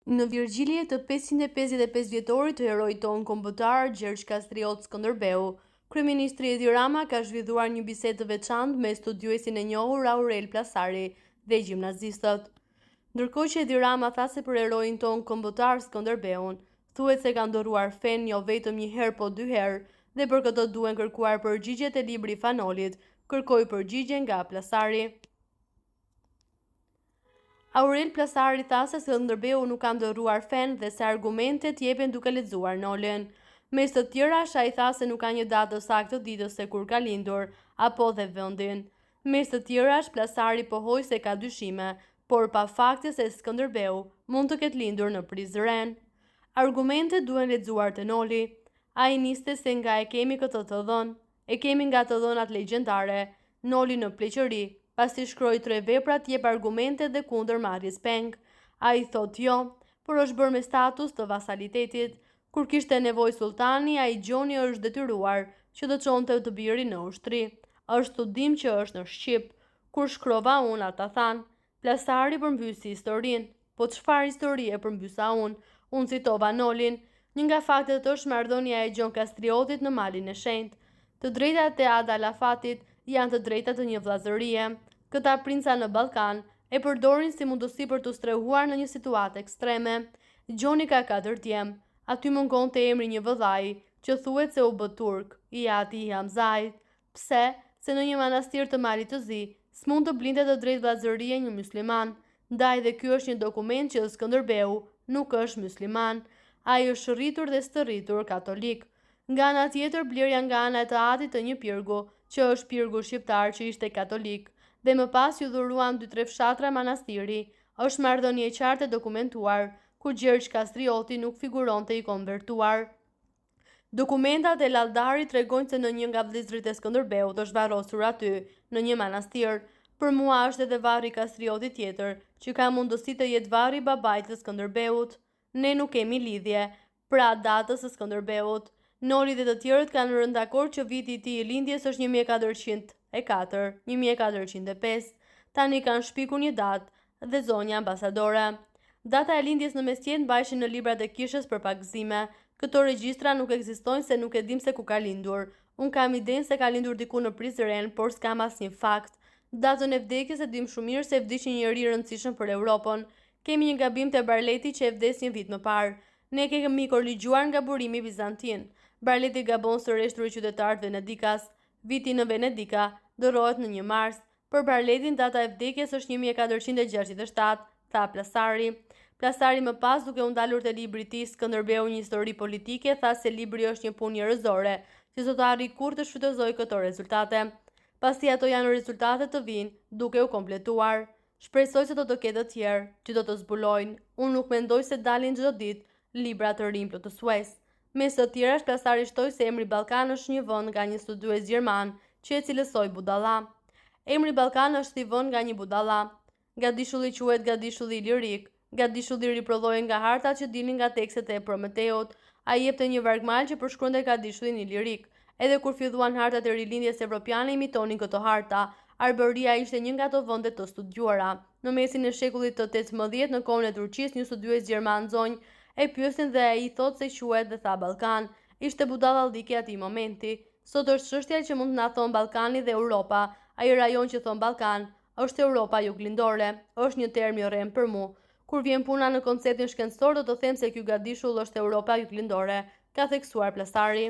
Në Virgjilje të 555 vjetorit të heroit ton kombëtar Gjergj Kastriot Skënderbeu, kryeministri Edi Rama ka zhvilluar një bisedë të veçantë me studiuesin e njohur Aurel Plasari dhe gjimnazistët. Ndërkohë që Edi Rama tha se për heroin ton kombëtar Skënderbeun, thuhet se ka ndoruar fen jo vetëm një herë po dy herë, dhe për këtë duhen kërkuar përgjigjet e libri Fanolit, kërkoi përgjigje nga Plasari. Aurel Plasari tha se Skënderbeu nuk ka ndoruar fen dhe se argumentet jepen duke lexuar Nolën. Mes të tjerash, ai tha se nuk ka një datë të saktë të ditës se kur ka lindur, apo dhe vendin. Mes të tjerash, Plasari pohoi se ka dyshime, por pa fakte se Skënderbeu mund të ketë lindur në Prizren. Argumentet duhen lexuar te Noli. Ai niste se nga e kemi këtë të dhënë. E kemi nga të dhënat legjendare, Noli në pleqëri. Pasi shkroi 3 vepra t'jep argumentet dhe kundër marrjes peng. Ai thot jo, por është bërë me status të vasalitetit. Kur kishte nevojë sultani, ai Gjoni është detyruar që të çonte të birin në ushtri. Është studim që është në Shqip. Kur shkrova unë, ata than. Plasari përmbysi historinë. Po çfarë historie përmbysa unë? Unë citova Nolin. Një nga faktet është marrëdhënia e Gjon Kastriotit në Malin e Shenjtë. Të drejtat e Ada Lafatit janë të drejtat të një vllazërie. Këta princa në Ballkan e përdorin si mundësi për të strehuar në një situatë ekstreme. Gjoni ka 4 djem. Aty mungonte emri një vëllai që thuhet se u bë turk, i ati i Hamzait. Pse? Se në një manastir të Malit të Zi s'mund të blinte të drejtë vllazërie një musliman. Ndaj dhe ky është një dokument që Skënderbeu nuk është musliman. Ai është rritur dhe stërritur katolik. Nga ana tjetër, blerja nga ana e të atit të një pirgu, që është pirgu shqiptar që ishte katolik, dhe më pas ju dhuruan 2-3 fshatra manastiri, është marrëdhënie e qartë e dokumentuar, ku Gjergj Kastrioti nuk figuronte i konvertuar. Dokumentat e Llalldarit tregojnë se në një nga vëllezërit e Skënderbeut është varrosur aty, në një manastir. Për mua është edhe varri Kastrioti tjetër, që ka mundësi të jetë varri i babait të Skënderbeut. Ne nuk kemi lidhje, pra datës së Skënderbeut. Noli dhe të tjerët kanë rënë dakord që viti i tij i lindjes është 1404, 1405. Tani kanë shpikur një datë dhe zonja ambasadore. Data e lindjes në mesjet mbajshin në librat e kishës për pagëzime. Këto regjistra nuk ekzistojnë se nuk e dim se ku ka lindur. Unë kam idenë se ka lindur diku në Prizren, por s'kam asnjë fakt. Datën e vdekjes e dim shumë mirë se vdiq një njeri i rëndësishëm për Europën. Kemi një gabim te Barleti që e vdes një vit më parë. Ne kemi korrigjuar nga burimi bizantin. Barleti gabon sërish qytetarët Venedikas. Viti në Venedika dërohet në 1 mars. Për Barletin data e vdekjes është 1467, tha Plasari. Plasari më pas, duke u ndalur te libri i tij Skënderbeu një histori politike, tha se libri është një punë njerëzore, që do të arrijë kurrë të shfrytëzojë këto rezultate. Pasi ato janë rezultate të vinë, duke u kompletuar. Shpresoj se do të ketë të tjerë që do të zbulojnë. Unë nuk mendoj se dalin çdo ditë libra të rinj plotësues. Mes të tjerash, Plasari shtoi se emri Ballkan është një vend nga një studiues gjerman që e cilësoi budalla. Emri Ballkan është i vënë nga një budalla. Gadishulli quhet gadishulli lirik. Gadishulli riprodhohej nga hartat që dilnin nga tekstet e Prometeut. Ai jepte një vargmal që përshkruante gadishullin lirik. Edhe kur filluan hartat e rilindjes evropiane imitonin këto harta. Arbëria ishte një nga ato vende të studiuara. Në mesin e shekullit të 18 në kohën e Turqisë, një studiues gjerman zonjë e pyesin dhe ai thot se quhet dhe tha Ballkan. Ishte budallallike atij momenti. Sot është çështja që mund të na thon Ballkani dhe Europa. Ai rajon që thon Ballkan është Europa juglindore. Është një term i rrem për mua. Kur vjen puna në konceptin shkencor, do të them se ky gadishull është Europa juglindore, ka theksuar Plasari.